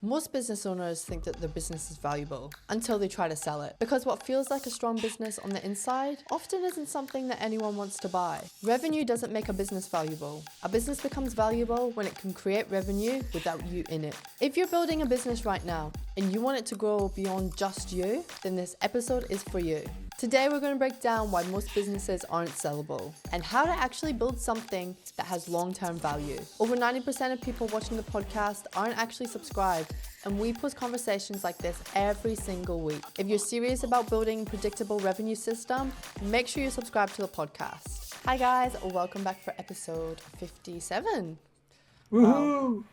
Most business owners think that their business is valuable until they try to sell it, because what feels like a strong business on the inside often isn't something that anyone wants to buy. Revenue doesn't make a business valuable. A business becomes valuable when it can create revenue without you in it. If you're building a business right now and you want it to grow beyond just you, then this episode is for you. Today we're going to break down why most businesses aren't sellable and how to actually build something that has long-term value. Over 90% of people watching the podcast aren't actually subscribed, and we post conversations like this every single week. If you're serious about building a predictable revenue system, make sure you subscribe to the podcast. Hi guys, welcome back for episode 57. Woohoo!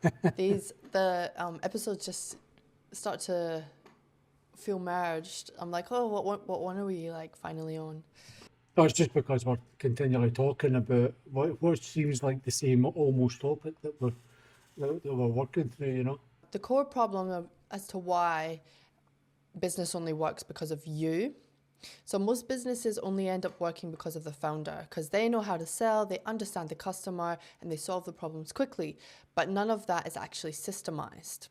Wow. The episodes just start to feel merged. I'm like, oh, what one are we like finally on? No, it's just because we're continually talking about what seems like the same almost topic that we're working through, you know. The core problem as to why business only works because of you. So most businesses only end up working because of the founder, because they know how to sell, they understand the customer, and they solve the problems quickly. But none of that is actually systemized.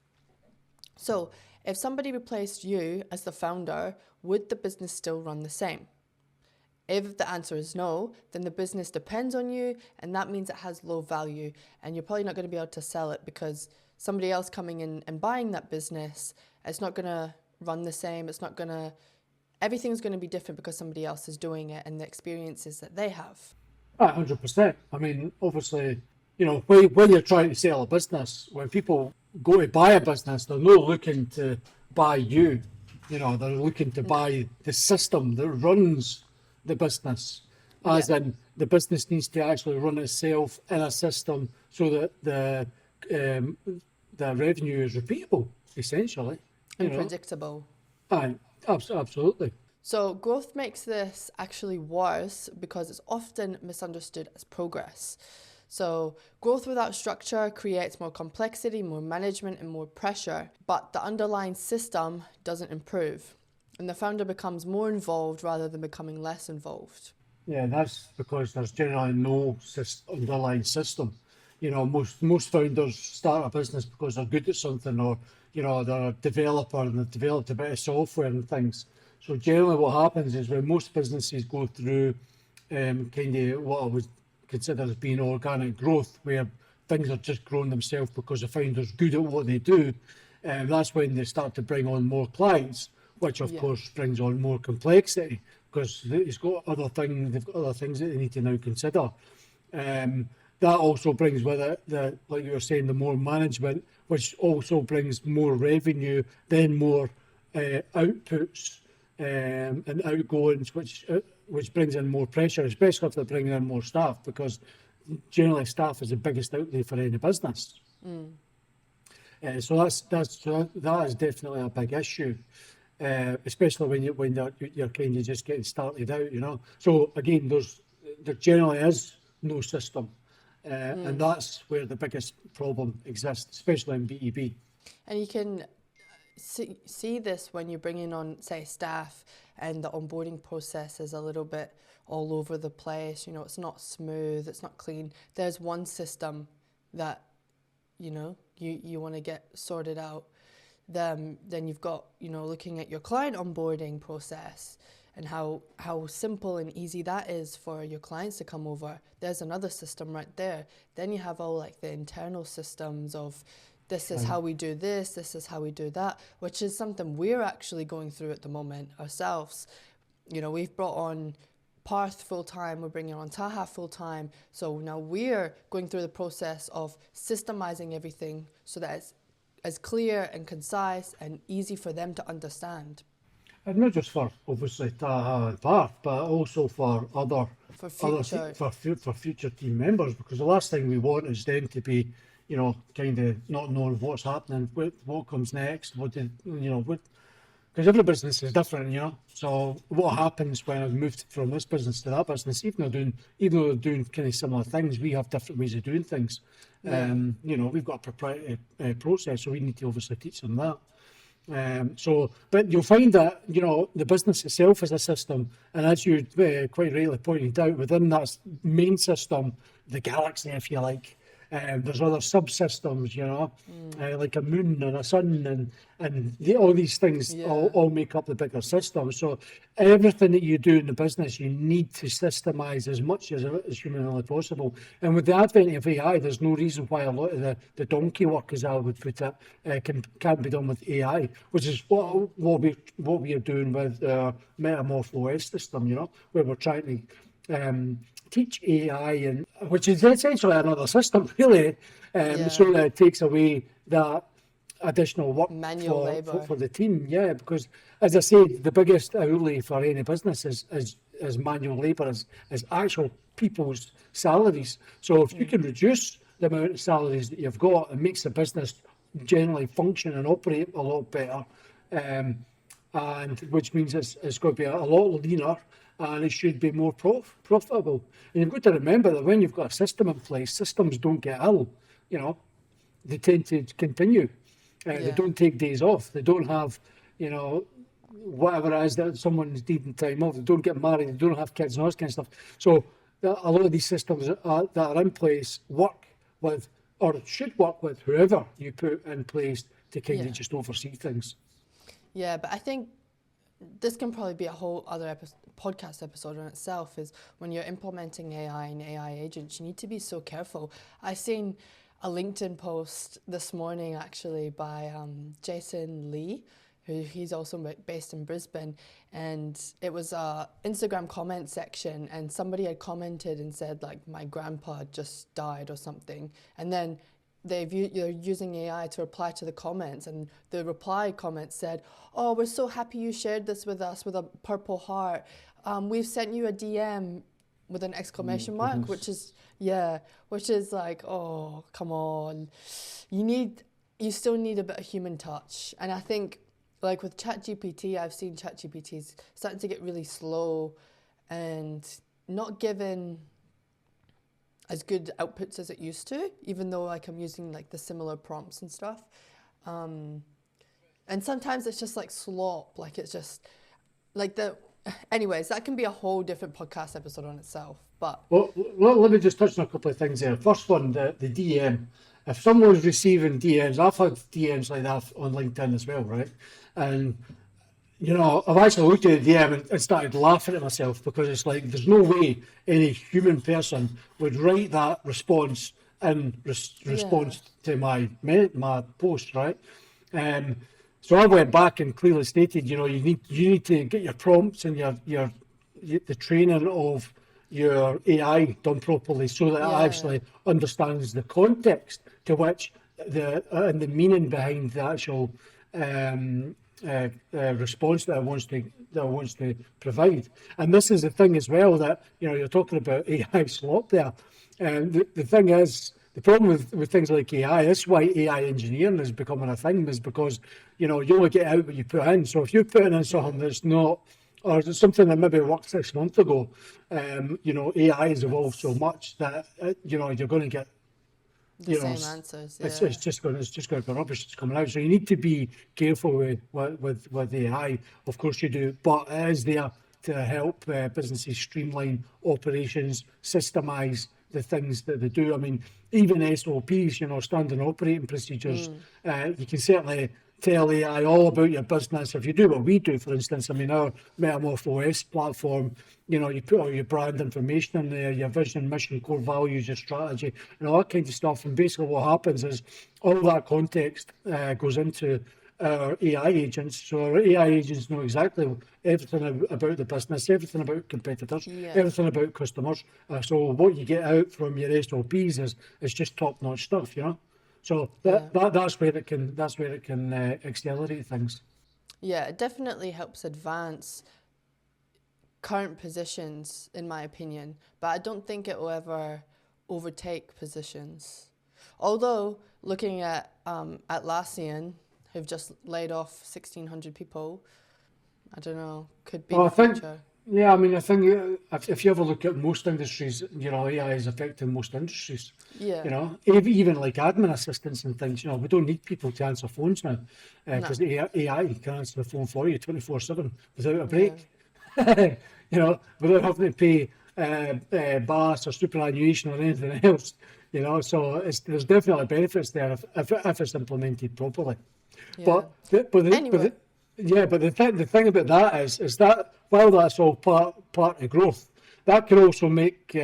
So if somebody replaced you as the founder, would the business still run the same? If the answer is no, then the business depends on you, and that means it has low value, and you're probably not going to be able to sell it because somebody else coming in and buying that business, it's not going to run the same. Everything's going to be different because somebody else is doing it and the experiences that they have. 100%. I mean, obviously, you know, when you're trying to sell a business, when people go to buy a business, they're not looking to buy you. You know, they're looking to buy the system that runs the business. As in, the business needs to actually run itself in a system so that the revenue is repeatable, essentially. And predictable. Absolutely. So growth makes this actually worse because it's often misunderstood as progress. So growth without structure creates more complexity, more management, and more pressure, but the underlying system doesn't improve, and the founder becomes more involved rather than becoming less involved. Yeah, that's because there's generally no underlying system. You know, most founders start a business because they're good at something, or, you know, they're a developer and they've developed a bit of software and things. So generally what happens is when most businesses go through kind of what I would consider as being organic growth, where things are just growing themselves because the founder's good at what they do, that's when they start to bring on more clients, which of course brings on more complexity because they've got other things that they need to now consider. That also brings with it, like you were saying, the more management, which also brings more revenue, then more outputs and outgoings, which brings in more pressure, especially if they're bringing in more staff, because generally staff is the biggest outlay for any business. So that is definitely a big issue, especially when you're kind of just getting started out, you know. So again, there generally is no system, and that's where the biggest problem exists, especially in B2B. And you can see this when you're bringing on, say, staff, and the onboarding process is a little bit all over the place. You know, it's not smooth, it's not clean. There's one system that, you know, you want to get sorted out. Then you've got, you know, looking at your client onboarding process and how simple and easy that is for your clients to come over. There's another system right there. Then you have all like the internal systems of this is how we do this is how we do that, which is something we're actually going through at the moment ourselves. You know, we've brought on Parth full-time, we're bringing on Taha full-time. So now we're going through the process of systemizing everything so that it's as clear and concise and easy for them to understand. And not just for obviously Taha and Parth, but also for future team members, because the last thing we want is them to be, you know, kind of not knowing what's happening, what comes next, because every business is different, you know. So what happens when I've moved from this business to that business, even though they're doing kind of similar things, we have different ways of doing things. You know, we've got a proprietary process, so we need to obviously teach them that. But you'll find that, you know, the business itself is a system, and as you quite rightly pointed out, within that main system, the galaxy, if you like, There's other subsystems, like a moon and a sun, and all these things all make up the bigger system. So everything that you do in the business, you need to systemize as much as humanly possible. And with the advent of AI, there's no reason why a lot of the donkey work, as I would put it, can't be done with AI, which is what we are doing with our Metamorph OS system, where we're trying to teach AI, and which is essentially another system, really, so that it takes away that additional work manual labor for the team. Yeah, because as I said, the biggest outlay for any business is manual labor, is actual people's salaries. So if you can reduce the amount of salaries that you've got, it makes the business generally function and operate a lot better, and which means it's going to be a lot leaner, and it should be more profitable. And you've got to remember that when you've got a system in place, systems don't get ill. They tend to continue. They don't take days off. They don't have, whatever it is that someone's needing time off. They don't get married. They don't have kids and all this kind of stuff. So a lot of these systems that are in place work with, or should work with, whoever you put in place to kind of just oversee things. Yeah, but I think this can probably be a whole other podcast episode on itself, is when you're implementing AI and AI agents, you need to be so careful. I seen a LinkedIn post this morning actually by Jason Lee, he's also based in Brisbane, and it was a Instagram comment section, and somebody had commented and said like, my grandpa just died or something, and then they're using AI to reply to the comments, and the reply comment said, oh, we're so happy you shared this with us with a purple heart. We've sent you a DM with an exclamation mark, which is like, oh, come on. You still need a bit of human touch. And I think like with ChatGPT, I've seen ChatGPT's starting to get really slow and not given as good outputs as it used to, even though like I'm using like the similar prompts and stuff. And sometimes it's just like slop, like it's just like anyways, that can be a whole different podcast episode on itself. But well, let me just touch on a couple of things there. First one, the DM. If someone's receiving DMs, I've had DMs like that on LinkedIn as well, right? And I've actually looked at the DM and started laughing at myself, because it's like, there's no way any human person would write that response in response to my post, right? So I went back and clearly stated, you need to get your prompts and the training of your AI done properly, so that it actually understands the context to which and the meaning behind the actual response that it wants to provide. And this is the thing as well, that you're talking about AI slop there. And the thing is, the problem with things like AI, that's why AI engineering is becoming a thing, is because you only get out what you put in. So if you're putting in something that's not, or something that maybe worked 6 months ago, AI has evolved so much that you're going to get the same answers. Yeah. It's just going to be rubbish that's coming out. So you need to be careful with AI. Of course you do, but it is there to help businesses streamline operations, systemize the things that they do. I mean, even SOPs, standard operating procedures, you can certainly tell AI all about your business. If you do what we do, for instance, I mean, our Metamorph OS platform, you put all your brand information in there, your vision, mission, core values, your strategy, and all that kind of stuff. And basically what happens is all that context goes into our AI agents. So our AI agents know exactly everything about the business, everything about competitors, everything about customers. So what you get out from your SOPs is just top-notch stuff, So that's where it can accelerate things. Yeah, it definitely helps advance current positions, in my opinion, but I don't think it will ever overtake positions. Although looking at Atlassian, who've just laid off 1,600 people, I don't know, could be the future. Yeah, I mean, I think if you ever look at most industries, AI is affecting most industries. Yeah. Even like admin assistants and things, we don't need people to answer phones now, because AI can answer the phone for you 24/7 without a break. Without having to pay bias or superannuation or anything else. You know, so there's definitely benefits there if it's implemented properly. Yeah. Anyway. But the thing about that is that while that's all part of growth, that can also make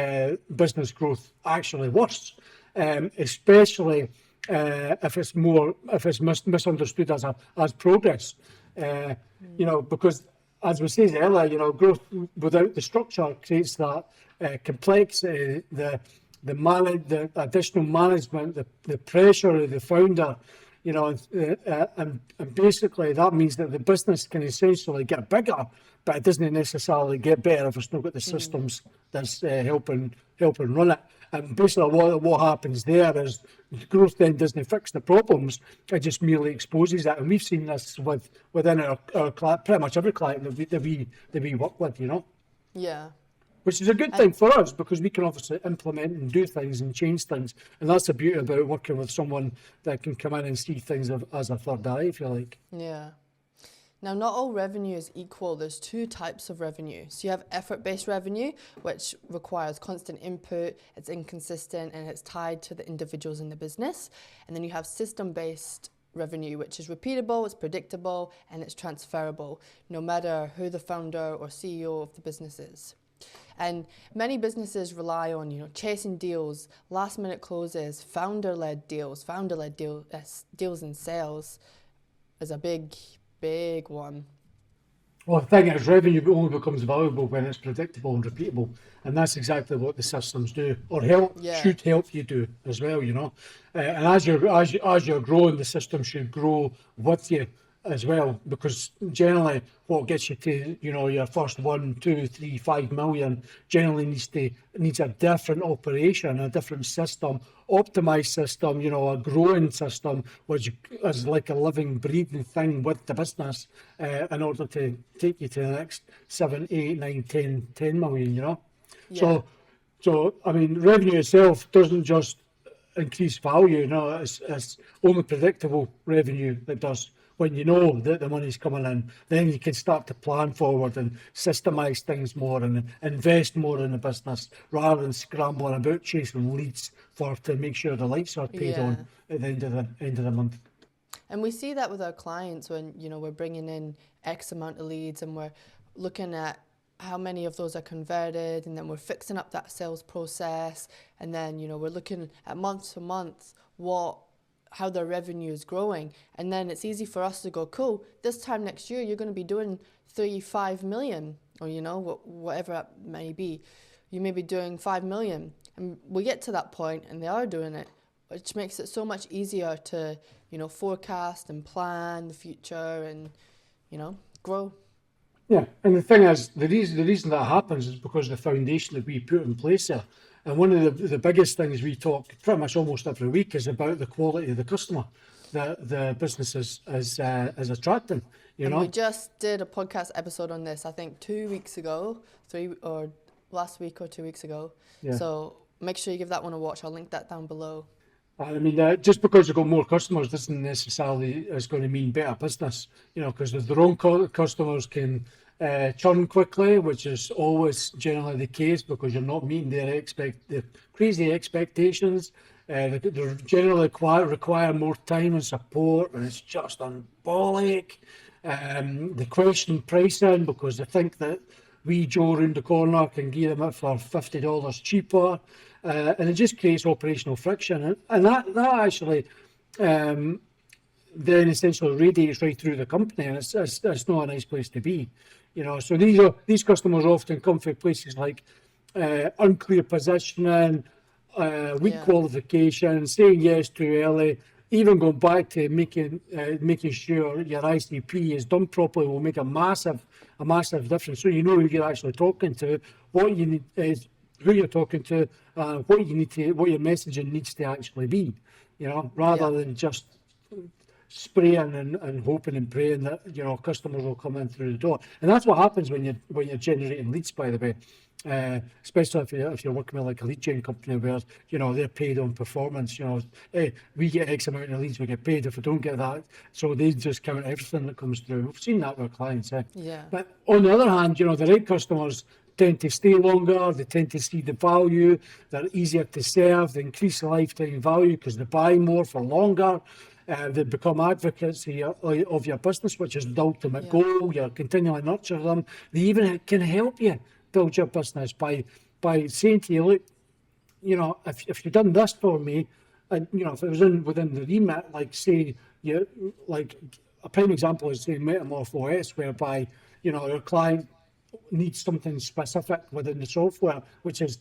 business growth actually worse, especially if it's misunderstood as progress. You know, because as we said earlier, you know, growth without the structure creates that complexity, the additional management, the pressure of the founder, you know, and basically that means that the business can essentially get bigger, but it doesn't necessarily get better if it's not got the systems that's helping run it. And basically what happens there is growth then doesn't fix the problems, it just merely exposes it. And we've seen this within our client, pretty much every client that we work with, you know. Yeah. Which is a good thing for us because we can obviously implement and do things and change things. And that's the beauty about working with someone that can come in and see things as a third eye, if you like. Yeah. Now, not all revenue is equal. There's two types of revenue. So you have effort-based revenue, which requires constant input, it's inconsistent, and it's tied to the individuals in the business. And then you have system-based revenue, which is repeatable, it's predictable, and it's transferable, no matter who the founder or CEO of the business is. And many businesses rely on, you know, chasing deals, last-minute closes, founder-led deals and sales is a big one. Well, the thing is, revenue only becomes valuable when it's predictable and repeatable, and that's exactly what the systems do, or should help you do as well. You know, and as you're growing, the system should grow with you as well, because generally what gets you to, you know, your first 1, 2, 3, 5 million generally needs a different operation, a different system, optimized system, you know, a growing system, which is like a living, breathing thing with the business in order to take you to the next 7, 8, 9, 10 million, you know. Yeah. So I mean, revenue itself doesn't just increase value, you know, it's only predictable revenue that does. When you know that the money's coming in, then you can start to plan forward and systemize things more and invest more in the business rather than scrambling about chasing leads to make sure the lights are paid on at the end of the month. And we see that with our clients when, you know, we're bringing in X amount of leads and we're looking at how many of those are converted, and then we're fixing up that sales process, and then, you know, we're looking at month to month how their revenue is growing, and then it's easy for us to go, cool, this time next year you're going to be doing 3-5 million, or, you know, whatever it may be. You may be doing 5 million, and we get to that point and they are doing it, which makes it so much easier to, you know, forecast and plan the future and, you know, grow. Yeah, and the thing is, the reason that happens is because of the foundation that we put in place there. And one of the biggest things we talk pretty much almost every week is about the quality of the customer that the business is attracting. You know, we just did a podcast episode on this, I think 2 weeks ago, last week or 2 weeks ago. Yeah. So make sure you give that one a watch. I'll link that down below. I mean, just because you've got more customers doesn't necessarily is going to mean better business. You know, because the wrong customers can churn quickly, which is always generally the case because you're not meeting their crazy expectations. They generally require more time and support, and it's just unbolic. They question pricing because they think that wee Joe round the corner can give them it for $50 cheaper, and it just creates operational friction, and that actually then essentially radiates right through the company, and it's not a nice place to be. You know, so these customers often come from places like unclear positioning, weak qualification, saying yes too early, even going back to making sure your ICP is done properly will make a massive difference. So you know who you're actually talking to, what you need is who you're talking to, what your messaging needs to actually be. You know, rather than just spraying and hoping and praying that, you know, customers will come in through the door. And that's what happens when you're generating leads, by the way. Especially if you're working with like a lead gen company where, you know, they're paid on performance. You know, hey, we get X amount of leads, we get paid. If we don't get that, so they just count everything that comes through. We've seen that with our clients. Yeah. But on the other hand, you know, the right customers tend to stay longer, they tend to see the value, they're easier to serve, they increase the lifetime value because they buy more for longer. They become advocates of your business, which is the ultimate goal. You continually nurture them. They even can help you build your business by saying to you, look, you know, if you've done this for me, and you know, if it was within the remit, like say, like a prime example is say Metamorpho, whereby you know your client needs something specific within the software, which is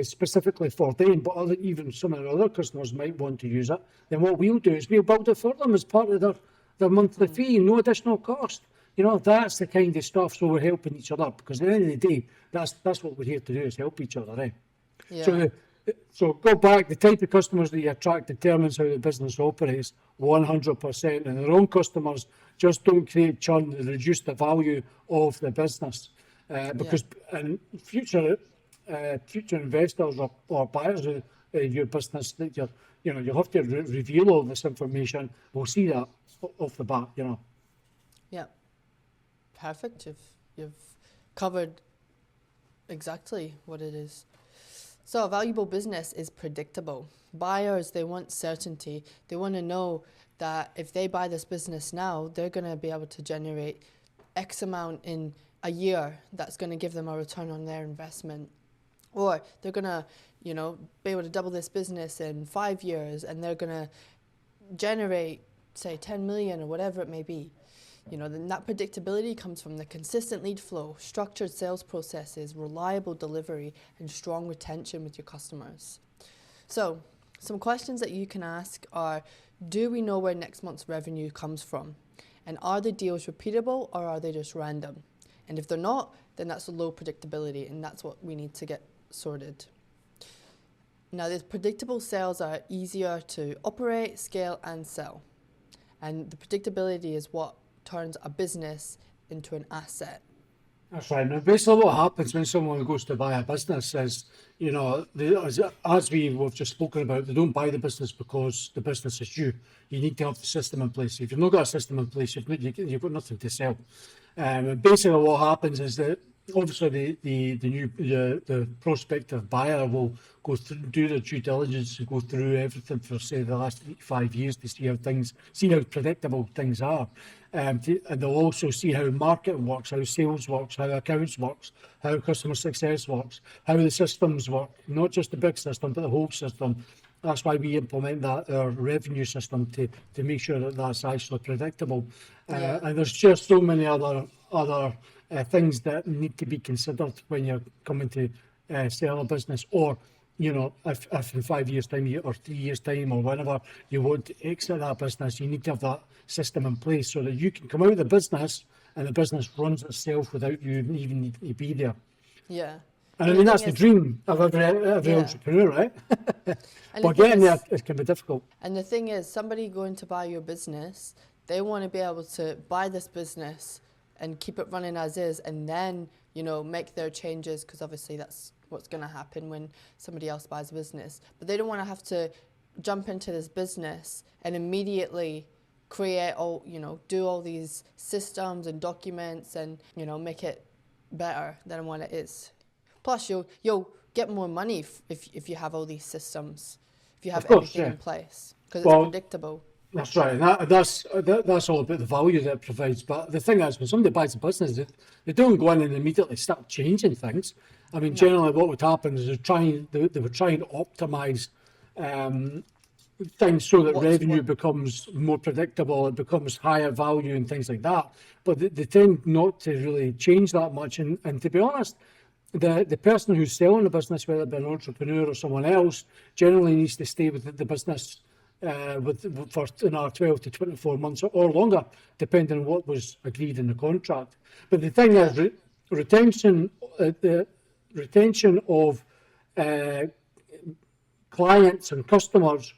specifically for them, but even some of the other customers might want to use it. Then what we'll do is we'll build it for them as part of their monthly fee, no additional cost. You know, that's the kind of stuff. So we're helping each other because at the end of the day, that's what we're here to do, is help each other. Eh? Yeah. So go back, the type of customers that you attract determines how the business operates 100%, and their own customers just don't create churn and reduce the value of the business. Because and future investors or buyers of your business, that you have to reveal all this information. We'll see that off the bat, you know. Yeah, perfect. You've covered exactly what it is. So a valuable business is predictable. Buyers, they want certainty. They want to know that if they buy this business now, they're going to be able to generate X amount in a year that's going to give them a return on their investment. Or they're going to, you know, be able to double this business in 5 years, and they're going to generate, say, 10 million or whatever it may be. You know, then that predictability comes from the consistent lead flow, structured sales processes, reliable delivery, and strong retention with your customers. So, some questions that you can ask are, do we know where next month's revenue comes from? And are the deals repeatable, or are they just random? And if they're not, then that's a low predictability, and that's what we need to get sorted. Now, these predictable sales are easier to operate, scale, and sell. And the predictability is what turns a business into an asset. That's right. Now, basically what happens when someone goes to buy a business is, you know, as we've just spoken about, they don't buy the business because the business is you. You need to have the system in place. If you've not got a system in place, you've got nothing to sell. Basically what happens is that obviously the prospective buyer will go through, do their due diligence and go through everything for say the last 5 years to see how predictable things are. And they'll also see how marketing works, how sales works, how accounts works, how customer success works, how the systems work, not just the big system, but the whole system. That's why we implement our revenue system to make sure that that's actually predictable. And there's just so many other things that need to be considered when you're coming to sell a business, or you know, if in 5 years' time or 3 years' time or whenever you want to exit that business, you need to have that system in place so that you can come out of the business and the business runs itself without you even needing to be there. Yeah. And I mean, that's the dream of every entrepreneur, right? But getting there, it can be difficult. And the thing is, somebody going to buy your business, they want to be able to buy this business and keep it running as is, and then, you know, make their changes, because obviously that's what's going to happen when somebody else buys a business. But they don't want to have to jump into this business and immediately create all, you know, do all these systems and documents and, you know, make it better than what it is. Plus, you'll get more money if you have all these systems, if you have everything in place, because it's predictable. That's right. That's all about the value that it provides. But the thing is, when somebody buys a business, they don't go in and immediately start changing things. I mean, generally what would happen is they would try and optimize things so that revenue becomes more predictable, it becomes higher value and things like that. But they tend not to really change that much. And to be honest, the person who's selling the business, whether it be an entrepreneur or someone else, generally needs to stay with the business for another 12 to 24 months or longer, depending on what was agreed in the contract. But the thing is, retention of clients and customers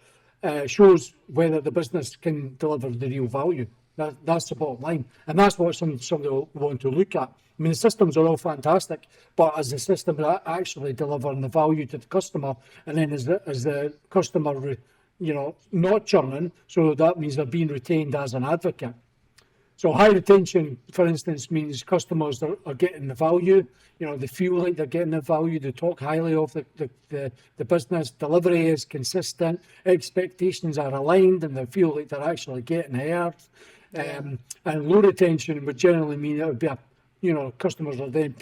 shows whether the business can deliver the real value. That's the bottom line, and that's what somebody will want to look at. I mean, the systems are all fantastic, but as the system actually delivering the value to the customer, and then as the customer, you know, not churning, so that means they're being retained as an advocate. So high retention, for instance, means customers are getting the value. They feel like they're getting the value. They talk highly of the business. Delivery is consistent. Expectations are aligned, and they feel like they're actually getting heard. And low retention would generally mean it would be customers are then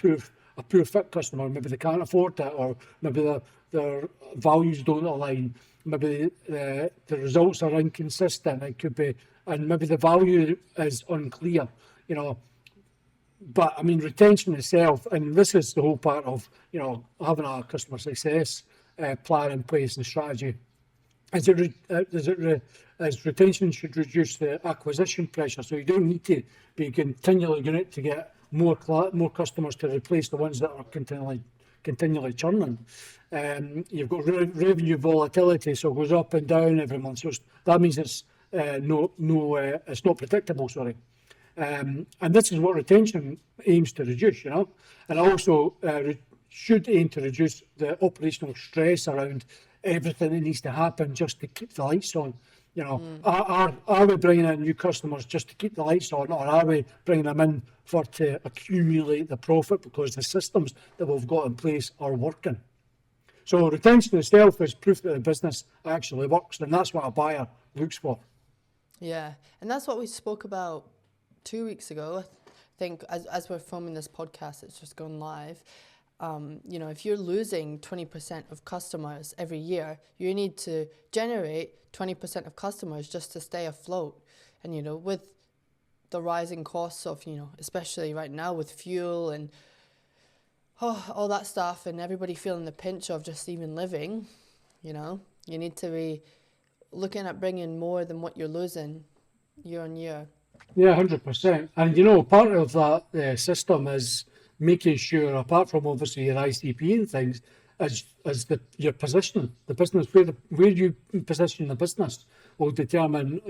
a poor fit customer. Maybe they can't afford it, or maybe their values don't align. Maybe the results are inconsistent. It could be, and maybe the value is unclear. But I mean, retention itself, and this is the whole part of having a customer success plan in place and strategy. As retention should reduce the acquisition pressure, so you don't need to be continually going out to get more customers to replace the ones that are continually churning. You've got revenue volatility, so it goes up and down every month. So that means it's it's not predictable. Sorry, and this is what retention aims to reduce. And also should aim to reduce the operational stress around everything that needs to happen just to keep the lights on. Are we bringing in new customers just to keep the lights on, or are we bringing them in to accumulate the profit because the systems that we've got in place are working? So retention itself is proof that the business actually works, and that's what a buyer looks for. Yeah, and that's what we spoke about 2 weeks ago. I think as we're filming this podcast, it's just gone live. If you're losing 20% of customers every year, you need to generate 20% of customers just to stay afloat. And, with the rising costs of, especially right now with fuel and all that stuff, and everybody feeling the pinch of just even living, you need to be looking at bringing more than what you're losing year on year. Yeah, 100%. And part of that system is making sure, apart from obviously your ICP and things, is your positioning, the business, where you position the business will determine,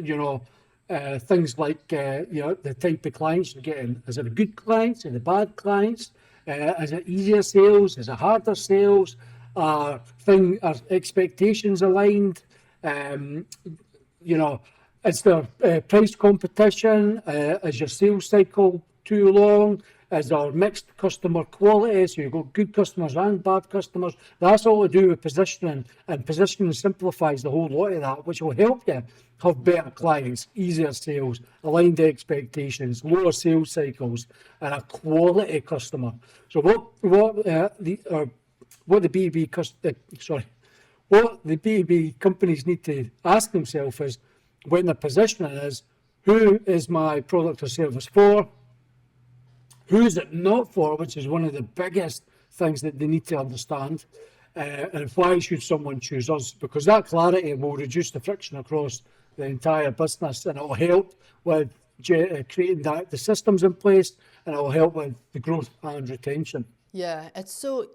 things like, the type of clients you're getting. Is it the good clients? Is it the bad clients? Is it easier sales? Is it harder sales? Are expectations aligned? Is there price competition? Is your sales cycle too long? Is there mixed customer quality? So you've got good customers and bad customers. That's all to do with positioning, and positioning simplifies the whole lot of that, which will help you have better clients, easier sales, aligned expectations, lower sales cycles, and a quality customer. So what the B2B companies need to ask themselves is, when they're positioning, is who is my product or service for? Who is it not for, which is one of the biggest things that they need to understand. And why should someone choose us? Because that clarity will reduce the friction across the entire business, and it will help with creating the systems in place, and it will help with the growth and retention. Yeah, it's so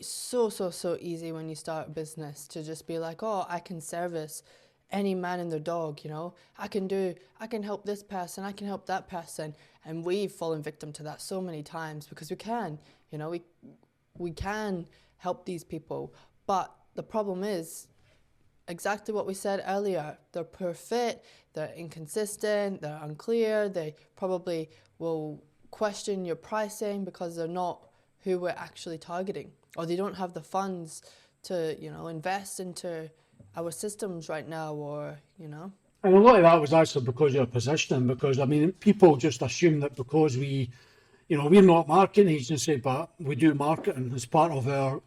easy when you start a business to just be like, oh, I can service any man and their dog, I can help this person, I can help that person. And we've fallen victim to that so many times, because we can, we can help these people. But the problem is exactly what we said earlier. They're poor fit, they're inconsistent, they're unclear, they probably will question your pricing because they're not who we're actually targeting, or they don't have the funds to, invest into our systems right now, or. And a lot of that was actually because of your positioning, because people just assume that because we're not a marketing agency, but we do marketing as part of our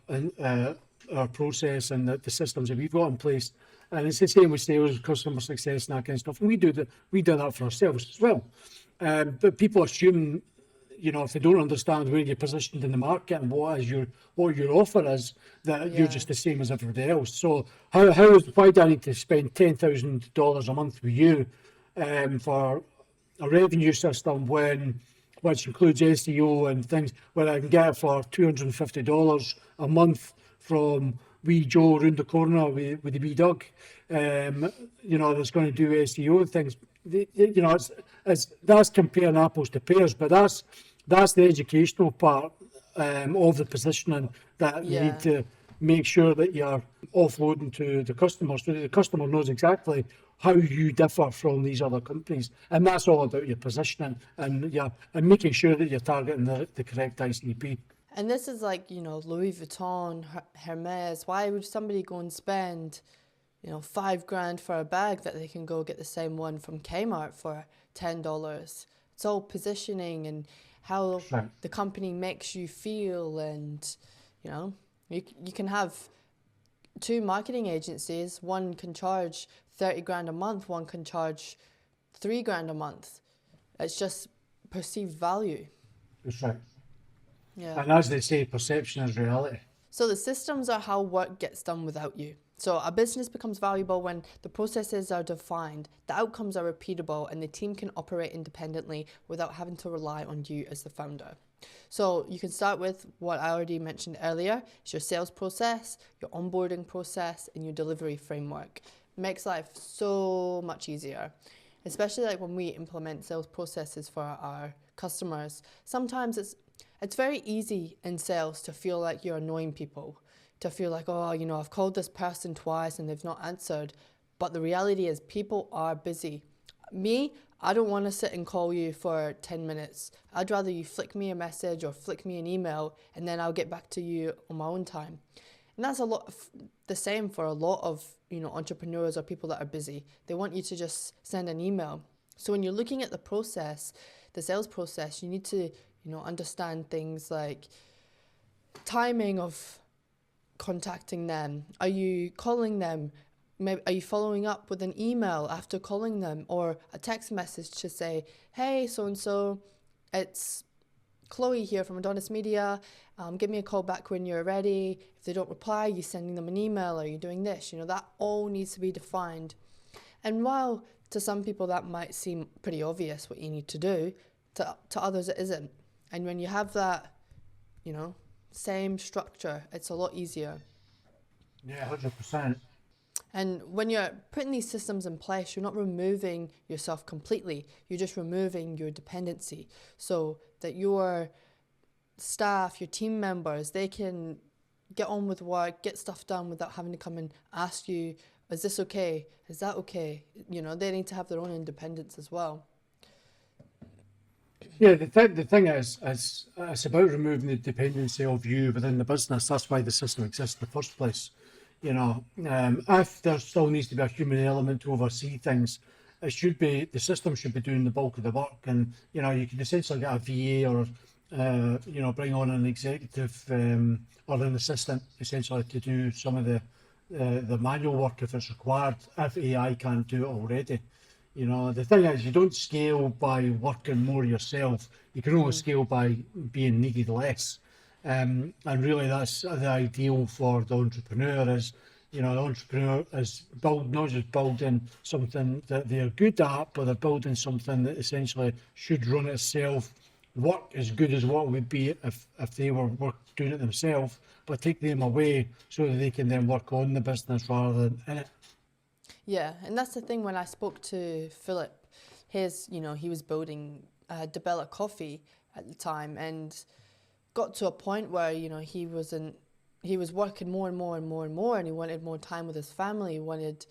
process and the systems that we've got in place. And it's the same with sales, customer success, and that kind of stuff. And we do that for ourselves as well. But people assume, if they don't understand where you're positioned in the market and what your offer is, that you're just the same as everybody else. So why do I need to spend $10,000 a month with you for a revenue system which includes SEO and things, where I can get it for $250 a month from wee Joe around the corner with the wee dog, that's going to do SEO and things. That's comparing apples to pears, but that's the educational part of the positioning that you need to make sure that you're offloading to the customer, so that the customer knows exactly how you differ from these other companies. And that's all about your positioning and and making sure that you're targeting the correct ICP. And this is like, Louis Vuitton, Hermes. Why would somebody go and spend, $5,000 for a bag that they can go get the same one from Kmart for $10? It's all positioning and how Right. the company makes you feel. And, you can have two marketing agencies. One can charge 30 grand a month. One can charge 3 grand a month. It's just perceived value. That's right. Yeah. And as they say, perception is reality. So the systems are how work gets done without you. So a business becomes valuable when the processes are defined, the outcomes are repeatable, and the team can operate independently without having to rely on you as the founder. So you can start with what I already mentioned earlier. It's your sales process, your onboarding process, and your delivery framework. Makes life so much easier, especially like when we implement sales processes for our customers. Sometimes it's very easy in sales to feel like you're annoying people, to feel like, oh, I've called this person twice and they've not answered. But the reality is people are busy. Me, I don't want to sit and call you for 10 minutes. I'd rather you flick me a message or flick me an email and then I'll get back to you on my own time. And that's the same for a lot of, entrepreneurs or people that are busy. They want you to just send an email. So when you're looking at the process, the sales process, you need to, understand things like timing of contacting them. Are you calling them? Maybe are you following up with an email after calling them or a text message to say, hey, so-and-so, it's Chloe here from Adonis Media. Give me a call back when you're ready. If they don't reply, you sending them an email. Are you doing this? That all needs to be defined. And while to some people that might seem pretty obvious what you need to do, to others it isn't. And when you have that, same structure, it's a lot easier. Yeah, 100%. And when you're putting these systems in place, you're not removing yourself completely. You're just removing your dependency so that your staff, your team members, they can get on with work, get stuff done without having to come and ask you, is this okay? Is that okay? They need to have their own independence as well. Yeah, the thing is, it's about removing the dependency of you within the business. That's why the system exists in the first place. If there still needs to be a human element to oversee things, the system should be doing the bulk of the work, and you can essentially get a VA or bring on an executive or an assistant essentially to do some of the manual work if it's required, if AI can't do it already. The thing is, you don't scale by working more yourself. You can only scale by being needed less. And really, that's the ideal for the entrepreneur is, the entrepreneur is not just building something that they're good at, but they're building something that essentially should run itself, work as good as what it would be if they were doing it themselves, but take them away so that they can then work on the business rather than in it. Yeah, and that's the thing. When I spoke to Philip, he was building Debella Coffee at the time and got to a point where, he was working more and more and more and more, and he wanted more time with his family. He wanted,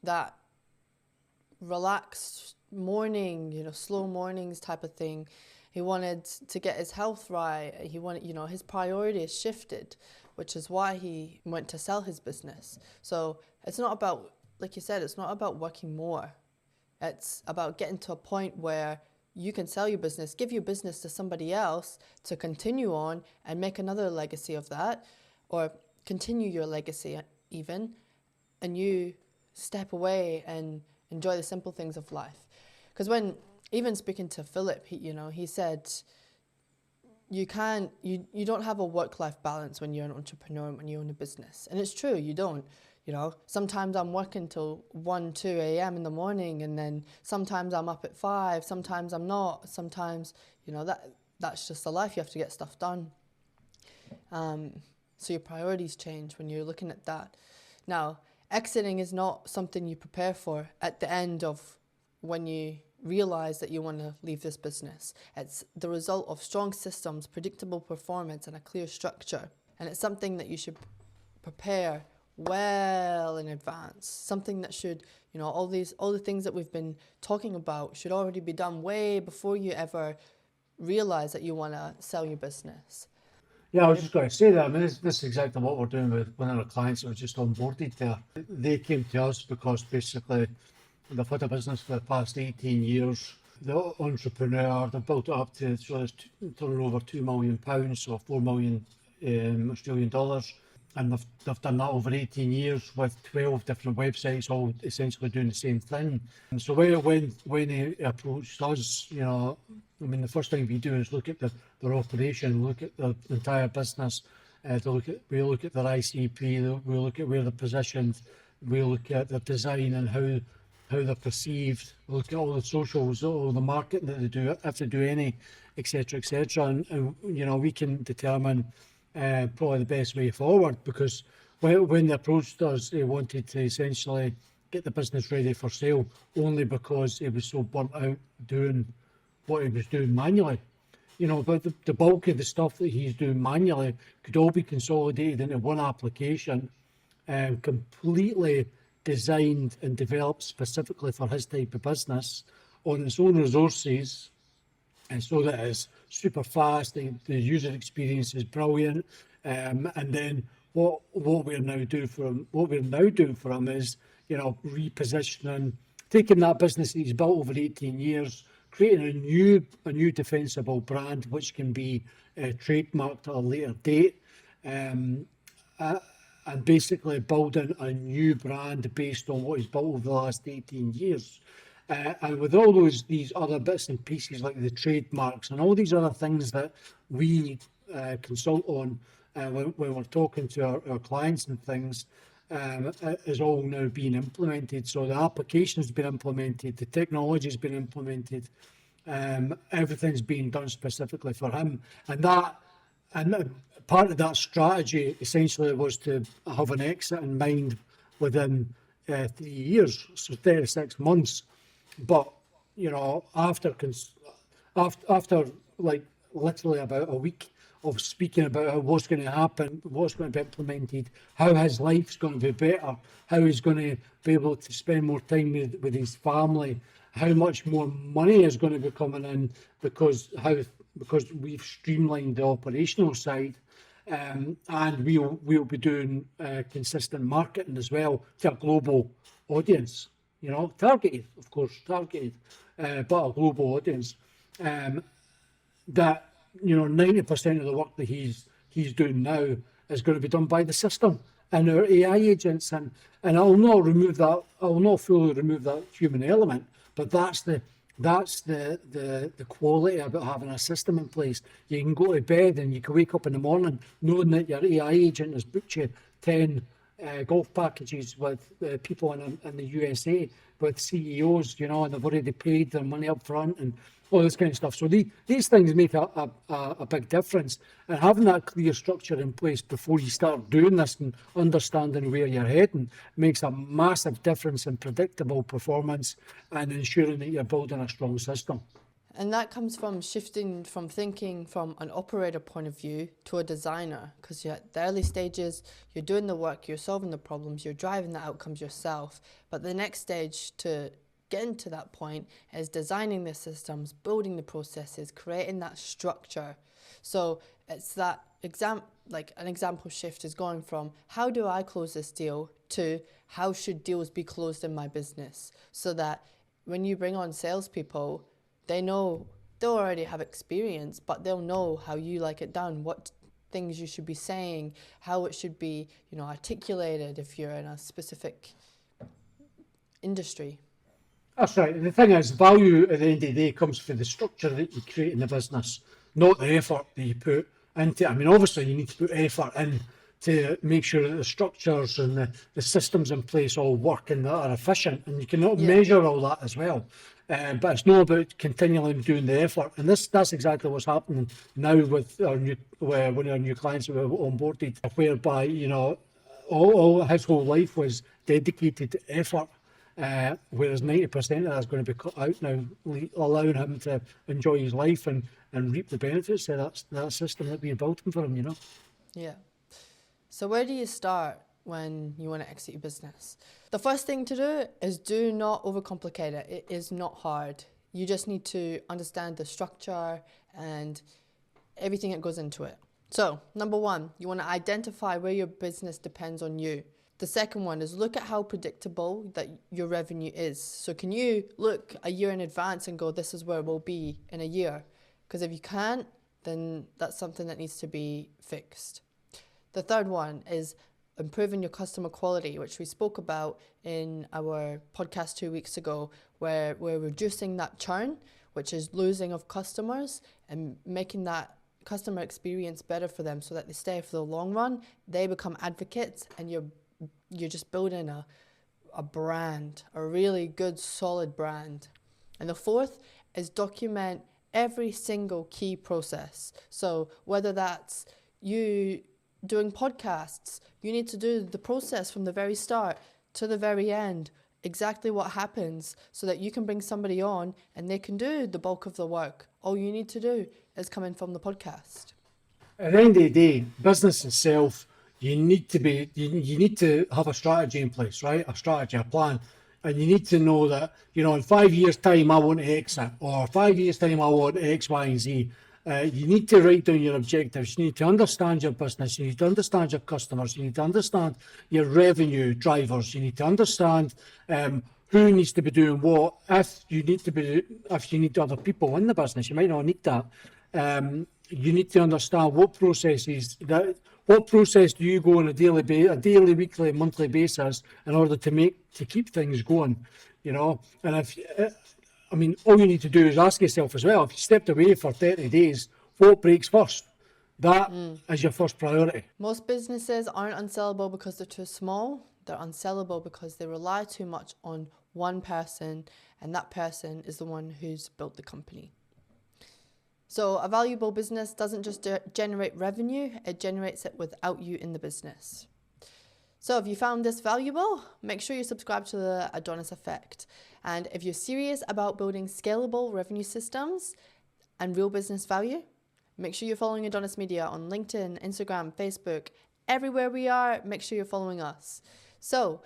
that relaxed morning, slow mornings type of thing. He wanted to get his health right. He wanted, his priorities shifted, which is why he went to sell his business. So it's not about, like you said, it's not about working more. It's about getting to a point where you can sell your business, give your business to somebody else to continue on and make another legacy of that, or continue your legacy even, and you step away and enjoy the simple things of life. Because even speaking to Philip, he said, you don't have a work-life balance when you're an entrepreneur and when you own a business. And it's true, you don't. Sometimes I'm working till 1, 2 a.m. in the morning, and then sometimes I'm up at 5, sometimes I'm not, sometimes, that's just the life, you have to get stuff done. So your priorities change when you're looking at that. Now, exiting is not something you prepare for at the end of when you realize that you want to leave this business. It's the result of strong systems, predictable performance, and a clear structure. And it's something that you should prepare well in advance. Something that should, all the things that we've been talking about should already be done way before you ever realize that you want to sell your business. Yeah, I was just going to say that. I mean, this is exactly what we're doing with one of our clients that was just onboarded there. They came to us because basically they've had a business for the past 18 years. The entrepreneur, they've built it up to turning over £2 million, so 4 million Australian dollars. And they've done that over 18 years with 12 different websites, all essentially doing the same thing. And so when they approached us, I mean, the first thing we do is look at their operation, look at the entire business. We look at their ICP, we look at where they're positioned, we look at their design and how they're perceived. We look at all the socials, all the marketing that they do, if they do any, etc., etc. And we can determine probably the best way forward, because when they approached us, they wanted to essentially get the business ready for sale, only because he was so burnt out doing what he was doing manually. But the bulk of the stuff that he's doing manually could all be consolidated into one application, completely designed and developed specifically for his type of business on its own resources, and so that it's super fast. The user experience is brilliant, and then what we're now doing for him is repositioning, taking that business that he's built over 18 years, creating a new defensible brand which can be trademarked at a later date, and basically building a new brand based on what he's built over the last 18 years. And with all these other bits and pieces like the trademarks and all these other things that we consult on when we're talking to our clients and things, is all now being implemented. So the application's been implemented, the technology's been implemented, everything's being done specifically for him. And part of that strategy essentially was to have an exit in mind within 3 years, so 36 months. But after like literally about a week of speaking about what's going to happen, what's going to be implemented, how his life's going to be better, how he's going to be able to spend more time with his family, how much more money is going to be coming in because we've streamlined the operational side, and we'll be doing consistent marketing as well to a global audience. Targeted, of course, but a global audience. That 90% of the work that he's doing now is going to be done by the system and our AI agents, and I'll not fully remove that human element, but that's the quality about having a system in place. You can go to bed and you can wake up in the morning knowing that your AI agent has booked you 10 golf packages with people in the USA, with CEOs, and they've already paid their money up front and all this kind of stuff. So these things make a big difference, and having that clear structure in place before you start doing this and understanding where you're heading makes a massive difference in predictable performance and ensuring that you're building a strong system. And that comes from shifting from thinking from an operator point of view to a designer, because you're at the early stages, you're doing the work, you're solving the problems, you're driving the outcomes yourself. But the next stage to getting to that point is designing the systems, building the processes, creating that structure. So it's that an example shift is going from how do I close this deal to how should deals be closed in my business, so that when you bring on salespeople, they'll already have experience, but they'll know how you like it done, what things you should be saying, how it should be, articulated if you're in a specific industry. That's right. And the thing is, value at the end of the day comes from the structure that you create in the business, not the effort that you put into it. I mean, obviously you need to put effort in to make sure that the structures and the systems in place all work and that are efficient, and you cannot measure all that as well. But it's not about continually doing the effort, and that's exactly what's happening now with one of our new clients that we've onboarded, whereby all his whole life was dedicated to effort, whereas 90% of that's going to be cut out now, allowing him to enjoy his life and reap the benefits of that system that we're building for him. Yeah. So where do you start when you want to exit your business. The first thing to do is do not overcomplicate it. It is not hard. You just need to understand the structure and everything that goes into it. So, number one, you want to identify where your business depends on you. The second one is look at how predictable that your revenue is. So can you look a year in advance and go, this is where we'll be in a year? Because if you can't, then that's something that needs to be fixed. The third one is improving your customer quality, which we spoke about in our podcast 2 weeks ago, where we're reducing that churn, which is losing of customers, and making that customer experience better for them so that they stay for the long run. They become advocates, and you're just building a brand, a really good, solid brand. And the fourth is document every single key process. So whether that's you doing podcasts, you need to do the process from the very start to the very end, exactly what happens, so that you can bring somebody on and they can do the bulk of the work. All you need to do is come in from the podcast. At the end of the day, business itself, you need to have a strategy in place, right? A strategy, a plan. And you need to know that, in 5 years' time, I want to exit, or 5 years' time, I want X, Y, and Z. You need to write down your objectives. You need to understand your business. You need to understand your customers. You need to understand your revenue drivers. You need to understand who needs to be doing what. If you need other people in the business, you might not need that. You need to understand what process do you go on a daily, weekly, monthly basis in order to keep things going, And all you need to do is ask yourself as well, if you stepped away for 30 days, what breaks first? That is your first priority. Most businesses aren't unsellable because they're too small. They're unsellable because they rely too much on one person, and that person is the one who's built the company. So a valuable business doesn't just generate revenue, it generates it without you in the business. So if you found this valuable, make sure you subscribe to the Adonis Effect. And if you're serious about building scalable revenue systems and real business value, make sure you're following Adonis Media on LinkedIn, Instagram, Facebook, everywhere we are, make sure you're following us. So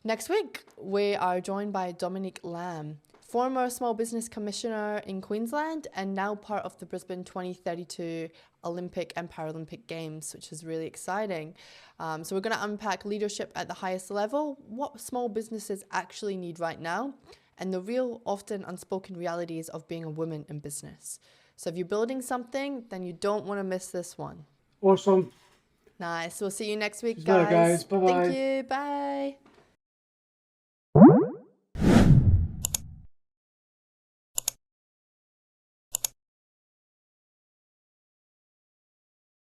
next week, we are joined by Dominique Lamb, former Small Business Commissioner in Queensland and now part of the Brisbane 2032 Olympic and Paralympic Games, which is really exciting. So we're going to unpack leadership at the highest level, what small businesses actually need right now, and the real, often unspoken realities of being a woman in business. So if you're building something, then you don't want to miss this one. Awesome. Nice. We'll see you next week, Bye, guys. Bye-bye. Thank you. Bye.